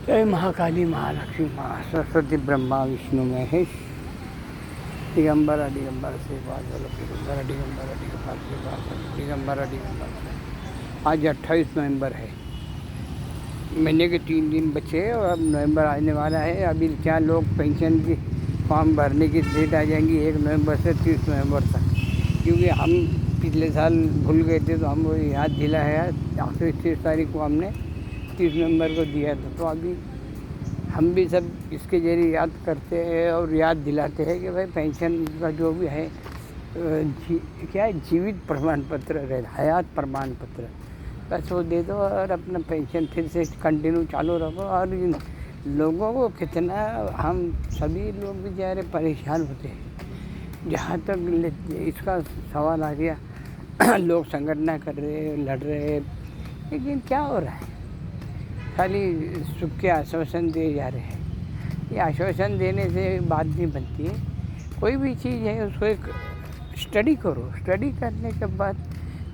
जय महाकाली महालक्ष्मी महासरस्वती ब्रह्मा विष्णु महेश दिगंबर दिगंबर से बात बोलो दिगंबर दिगंबर दिगंबर से बात बोलो दिगंबर दिगंबर। आज 28 नवंबर है। महीने के 3 दिन बचे और अब नवंबर आने वाला है। अभी क्या लोग पेंशन की फॉर्म भरने की डेट आ जाएंगी 1 नवंबर से 30 नवंबर तक, क्योंकि हम पिछले साल भूल गए थे तो हम वो याद दिला है। आखिरी 30 तारीख को हमने 30 नवंबर को दिया था, तो अभी हम भी सब इसके जरिए याद करते हैं और याद दिलाते हैं कि भाई पेंशन का जो भी है क्या है, जीवित प्रमाण पत्र, हयात प्रमाण पत्र बस वो दे दो और अपना पेंशन फिर से कंटिन्यू चालू रखो। और इन लोगों को कितना, हम सभी लोग बेचारे परेशान होते हैं। जहाँ तक इसका सवाल आ गया लोग संगठन कर रहे, लड़ रहे, लेकिन क्या हो रहा है, खाली सुख के आश्वासन दिए जा रहे हैं। ये आश्वासन देने से बात नहीं बनती है। कोई भी चीज़ है उसको एक स्टडी करो, स्टडी करने के बाद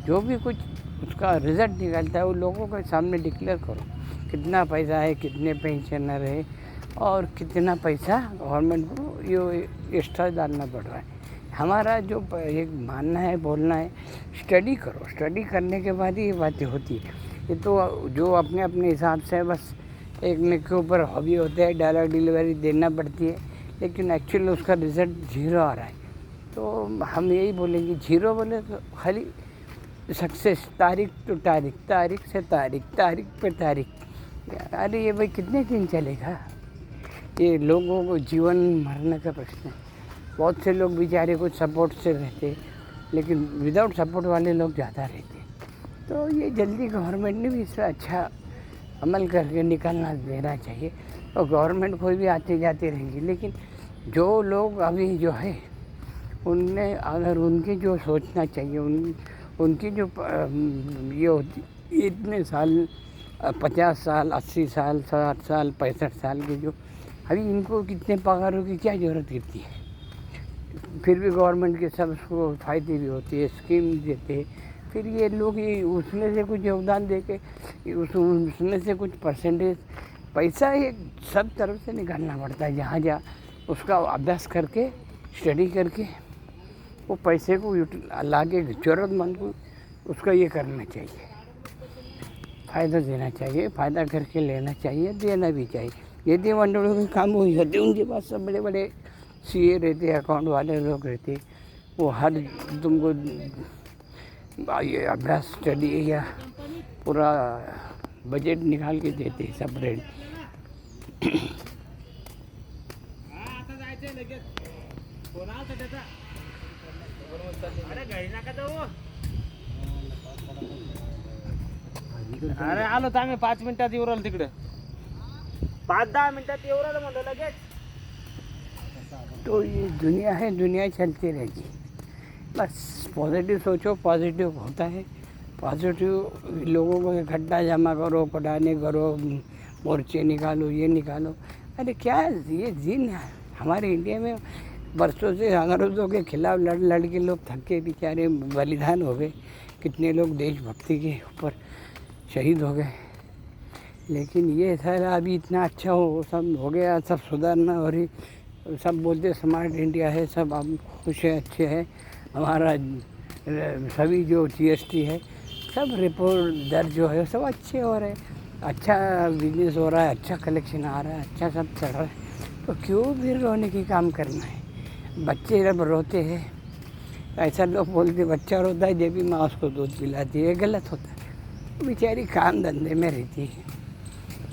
जो भी कुछ उसका रिज़ल्ट निकलता है वो लोगों के सामने डिक्लेयर करो। कितना पैसा है, कितने पेंशनर है और कितना पैसा गवर्नमेंट को ये एक्स्ट्रा डालना पड़ रहा है। हमारा जो एक मानना है, बोलना है, स्टडी करो। स्टडी करने के बाद ही ये बातें होती है। ये तो जो अपने अपने हिसाब से बस एक में के ऊपर हॉबी होते हैं, डायरेक्ट डिलीवरी देना पड़ती है, लेकिन एक्चुअली उसका रिज़ल्ट 0 आ रहा है। तो हम यही बोलेंगे, 0 बोले तो खाली सक्सेस, तारीख तो तारीख, तारीख से तारीख, तारीख पे तारीख। अरे ये भाई कितने दिन चलेगा? ये लोगों को जीवन मरने का प्रश्न है। बहुत से लोग बेचारे कुछ सपोर्ट से रहते, लेकिन विदाउट सपोर्ट वाले लोग ज़्यादा रहते। तो ये जल्दी गवर्नमेंट ने भी इस पर अच्छा अमल करके निकलना देना चाहिए। और गवर्नमेंट कोई भी आते जाते रहेंगी, लेकिन जो लोग अभी जो है उनने अगर उनकी जो सोचना चाहिए, उनकी जो ये होती, इतने साल 50 साल 80 साल 60 साल 65 साल के जो अभी इनको कितने पगारों की क्या ज़रूरत गिरती है? फिर भी गवर्नमेंट के सब उसको फ़ायदे भी होते हैं, स्कीम देते हैं। फिर ये लोग ये उसमें से कुछ योगदान दे के उसमें से कुछ परसेंटेज पैसा ये सब तरफ से निकालना पड़ता है। जहाँ जहाँ उसका अभ्यास करके, स्टडी करके वो पैसे को ला के ज़रूरतमंद को उसका ये करना चाहिए, फ़ायदा देना चाहिए, फ़ायदा करके लेना चाहिए, देना भी चाहिए। यदि मंडलों के काम वही होते, उनके पास सब बड़े बड़े सीए रहते, अकाउंट वाले लोग रहते, वो हर तुमको ये अभ्यास स्टडी या पूरा बजट निकाल के देते सेपरेट। अरे आलो तर आम्ही 5 मिनिटात येऊ राहिलो तिकडे, 5-10 मिनिटात येऊ राहिलो म्हणलं लगेच। तो ये दुनिया है, दुनिया चलती रहेगी। बस पॉजिटिव सोचो, पॉजिटिव होता है। पॉजिटिव लोगों को इकट्ठा जमा करो, पढ़ाने करो, मोर्चे निकालो, ये निकालो। अरे क्या ये दिन हमारे इंडिया में बरसों से अंग्रेज़ों के खिलाफ लड़ के लोग थके बेचारे बलिदान हो गए। कितने लोग देशभक्ति के ऊपर शहीद हो गए, लेकिन ये सारा अभी इतना अच्छा हो सब हो गया, सब सुधारना हो रही, सब बोलते स्मार्ट इंडिया है, सब हम खुश है, अच्छे हैं। हमारा सभी जो GST है, सब रिपोर्ट दर्ज जो है सब अच्छे हो रहे, अच्छा बिजनेस हो रहा है, अच्छा कलेक्शन आ रहा है, अच्छा सब चल रहा है। तो क्यों फिर रोने की काम करना है? बच्चे जब रोते हैं, ऐसा लोग बोलते बच्चा रोता है जब भी माँ उसको दूध पिलाती है, गलत होता है। बेचारी काम धंधे में रहती है,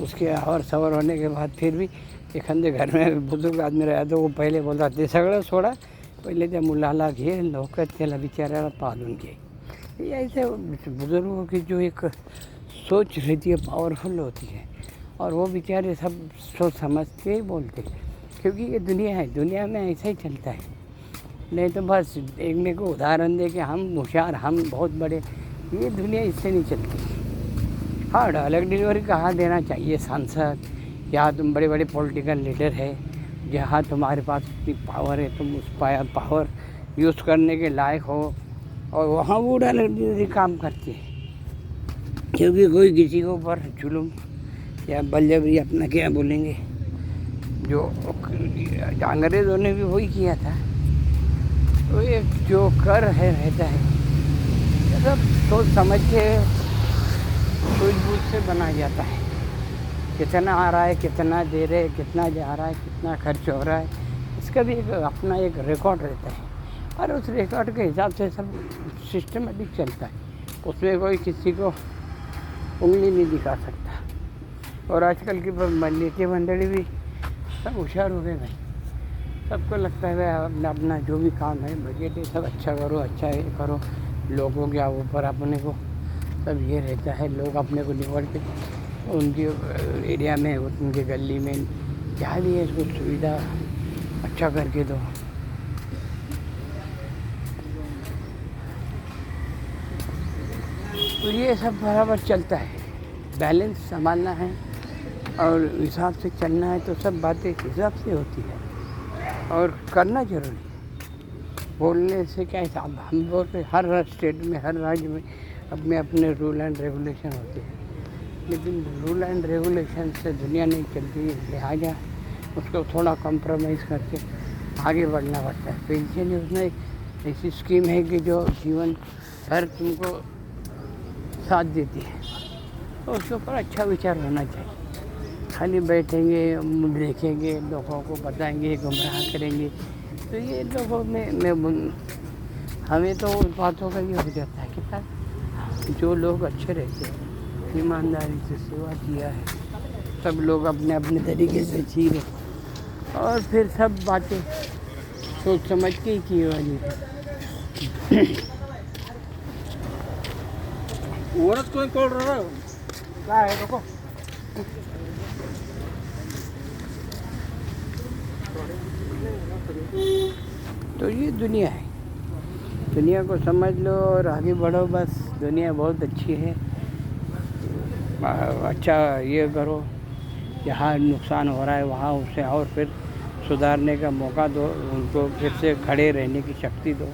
उसके और सवर होने के बाद फिर भी एखादे घर में बुजुर्ग आदमी रहा तो वो पहिले बोलता ते सगळं सोडा, पहिले त्या मुलाला घे, लवकर त्याला बिचाऱ्याला पालून घे। ये ऐसे बुज़ुर्गों की जो एक सोच रहती है पावरफुल होती है, और वो बेचारे सब सोच समझ के ही बोलते, क्योंकि ये दुनिया है, दुनिया में ऐसा ही चलता है। नहीं तो बस एक मेरे को उदाहरण दे कि हम होशियार, हम बहुत बड़े, ये दुनिया इससे नहीं चलती। हाँ, डायरेक्ट डिलीवरी कहाँ देना चाहिए सांसद, या तुम बड़े बड़े पॉलिटिकल लीडर है, जहाँ तुम्हारे पास इतनी पावर है, तुम उस पावर यूज़ करने के लायक हो, और वहाँ वो डायरेक्ट डिलीवरी काम करती है। क्योंकि कोई किसी के ऊपर जुल्म या बलजबरी अपना क्या बोलेंगे, जो अंग्रेज़ों ने भी वही किया था। तो ये जो कर है रहता है ये सब सोच समझ के सूझबूझ से बनाया जाता है। कितना आ रहा है, कितना दे रहे, कितना जा रहा है, कितना खर्च हो रहा है, इसका भी एक अपना एक रिकॉर्ड रहता है और उस रिकॉर्ड के हिसाब से सब सिस्टमेटिक चलता है। उसमें कोई किसी को उंगली नहीं दिखा सकता। और आजकल की नेता मंडली भी सब होशियार हो गए भाई। सबको लगता है भाई अपना अपना जो भी काम है बजट है सब अच्छा करो, अच्छा ये करो। लोगों के ऊपर अपने को सब ये रहता है, लोग अपने को निकल के उनके एरिया में, उनके गली में जहाँ भी है इसको सुविधा अच्छा करके दो। तो ये सब बराबर चलता है, बैलेंस संभालना है और हिसाब से चलना है। तो सब बातें हिसाब से होती है और करना जरूरी है। बोलने से क्या हिसाब, हम बोलते हर स्टेट में, हर राज्य में अपने अपने रूल एंड रेगुलेशन होते हैं, लेकिन रूल एंड रेगुलेशन से दुनिया नहीं चलती है। लिहाजा उसको थोड़ा कॉम्प्रोमाइज़ करके आगे बढ़ना पड़ता है। पेंशन योजना एक ऐसी स्कीम है कि जो जीवन भर तुमको साथ देती है, तो उसके ऊपर अच्छा विचार होना चाहिए। खाली बैठेंगे, देखेंगे, लोगों को बताएंगे, गुमराह करेंगे, तो ये लोगों में हमें तो उस बातों का ये हो जाता है कि जो लोग अच्छे रहते हैं, ईमानदारी से सेवा किया है, सब लोग अपने अपने तरीके से जी रहे और फिर सब बातें सोच समझ के ही की वाली है। वरच कोण कोण रहा काय आहे नको तो ये दुनिया है, दुनिया को समझ लो और आगे बढ़ो। बस दुनिया बहुत अच्छी है, अच्छा ये करो, जहाँ नुकसान हो रहा है वहाँ उसे और फिर सुधारने का मौका दो, उनको फिर से खड़े रहने की शक्ति दो।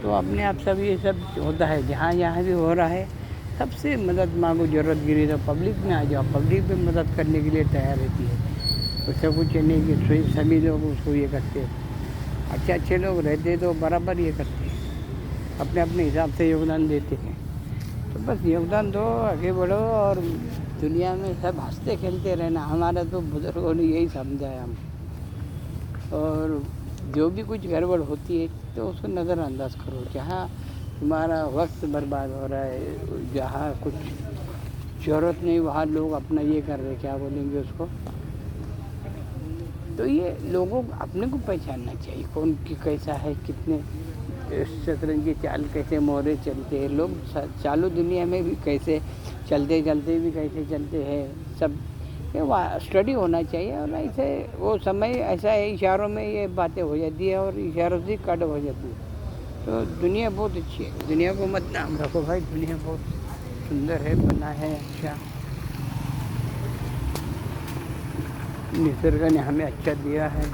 तो अपने आप सब ये सब होता है, जहाँ जहाँ भी हो रहा है सबसे मदद मांगो, ज़रूरत गिरी तो पब्लिक में आ जाओ, पब्लिक भी मदद करने के लिए तैयार रहती है। उससे कुछ नहीं कि सभी लोग उसको ये करते हैं, अच्छे अच्छे लोग रहते तो बराबर ये करते हैं, अपने अपने हिसाब से योगदान देते हैं। तो बस योगदान दो, आगे बढ़ो और दुनिया में सब हंसते खेलते रहना। हमारा तो बुजुर्गों ने यही समझाया हम। और जो भी कुछ गड़बड़ होती है तो उसको नज़रअंदाज करो। जहाँ तुम्हारा वक्त बर्बाद हो रहा है, जहाँ कुछ ज़रूरत नहीं वहाँ लोग अपना ये कर रहे, क्या बोलेंगे उसको, तो ये लोगों को अपने को पहचानना चाहिए कौन की कैसा है, कितने शतरंज की चाल कैसे मोहरे चलते हैं, लोग चालू दुनिया में भी कैसे चलते चलते भी कैसे चलते हैं, सब ये स्टडी होना चाहिए। और ऐसे वो समय ऐसा है, इशारों में ये बातें हो जाती है और इशारों से कट हो जाती है। तो दुनिया बहुत अच्छी है, दुनिया को मत नाम रखो भाई, दुनिया बहुत सुंदर है, बना है अच्छा। निसर्ग ने हमें अच्छा दिया है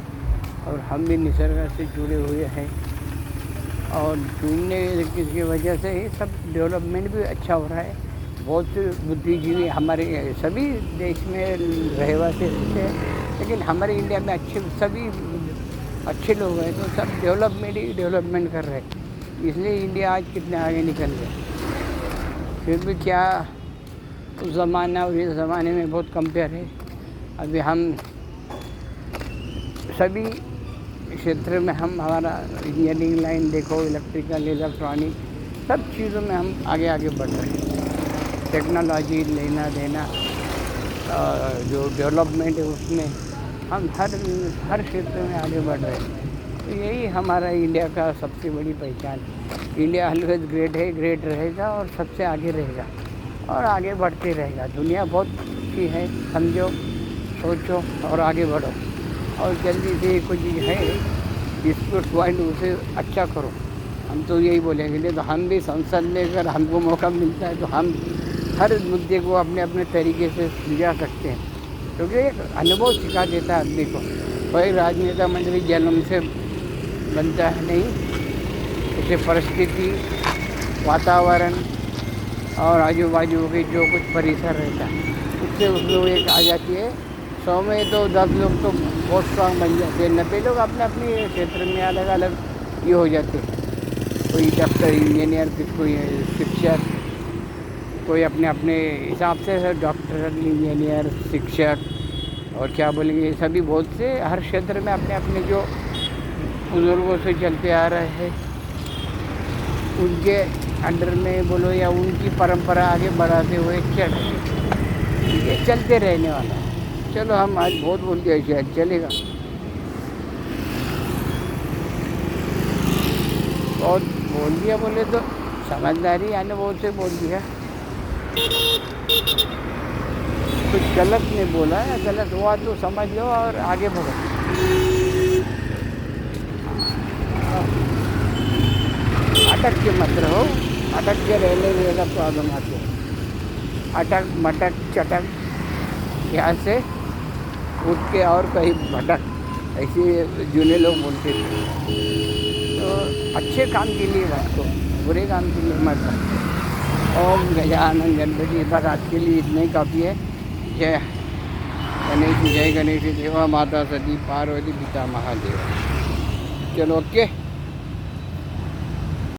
और हम भी निसर्ग से जुड़े हुए हैं और जुड़ने की वजह से ही सब डेवलपमेंट भी अच्छा हो रहा है। बहुत बुद्धिजीवी हमारे सभी देश में रहवासी हैं, लेकिन हमारे इंडिया में सभी अच्छे लोग हैं, तो सब डेवलपमेंट कर रहे हैं, इसलिए इंडिया आज कितने आगे निकल गए। फिर भी क्या उस ज़माना और इस ज़माने में बहुत कंपेयर है। अभी हम सभी क्षेत्र में हमारा इंजीनियरिंग लाइन देखो, इलेक्ट्रिकल, इलेक्ट्रॉनिक, सब चीज़ों में हम आगे बढ़ रहे हैं। टेक्नोलॉजी लेना देना जो डेवलपमेंट है उसमें हम हर क्षेत्र में आगे बढ़ रहे हैं। तो यही हमारा इंडिया का सबसे बड़ी पहचान है। इंडिया ऑलवेज ग्रेट है, ग्रेट रहेगा और सबसे आगे रहेगा और आगे बढ़ते रहेगा। दुनिया बहुत अच्छी है, समझो, सोचो और आगे बढ़ो। और जल्दी से कुछ है डिस्प्यूट पॉइंट उसे अच्छा करो, हम तो यही बोलेंगे। नहीं तो हम भी संसद में अगर हमको मौका मिलता है तो हम हर मुद्दे को अपने अपने तरीके से सुलझा सकते हैं, क्योंकि एक अनुभव सिखा देता है आदमी को। कोई राजनेता मंडली जन्म से बनता है नहीं, उसे परिस्थिति, वातावरण और आजू बाजू के जो कुछ परिसर रहता है اس سے ایک آ جاتی ہے. 100 میں تو 10 لوگ تو بہت اسٹرانگ بن جاتے ہیں. 90 لوگ اپنے اپنے چھیتر میں الگ الگ یہ ہو جاتے ہیں. کوئی ڈاکٹر انجینئر, کوئی شکشک, کوئی اپنے اپنے حساب سے ڈاکٹر انجینئر شکشک اور کیا بولیں گے, یہ سبھی بہت سے ہر چھیتر میں اپنے اپنے جو بزرگوں سے چلتے آ رہے ہیں ان کے انڈر میں بولو یا ان کی پرمپرا آگے بڑھاتے ہوئے چل رہے ہیں. یہ چلتے رہنے والا ہے. چلو ہم آج بہت بول دیا, شاید چلے گا. بہت بول دیا بولے تو سمجھداری آنے بہت سے بول دیا. کچھ غلط نہیں بولا ہے, غلط ہوا تو سمجھ لو اور آگے بڑھو. اٹک کے مت رہو, اٹک کے رہنے زیادہ پرابلم آتی ہے. اٹک مٹک چٹک یہاں سے اٹھ کے اور کہیں بھٹک, ایسے جونے لوگ بولتے تھے. تو اچھے کام کے لیے بات کو, برے کام کے لیے مت بات. اوم گجانن گنپتی, بس آج کے لیے اتنا ہی کافی ہے. جے گنیش, جے گنیش دیوا, ماتا ستی پاروتی, پتا مہادیوا. چلو اوکے.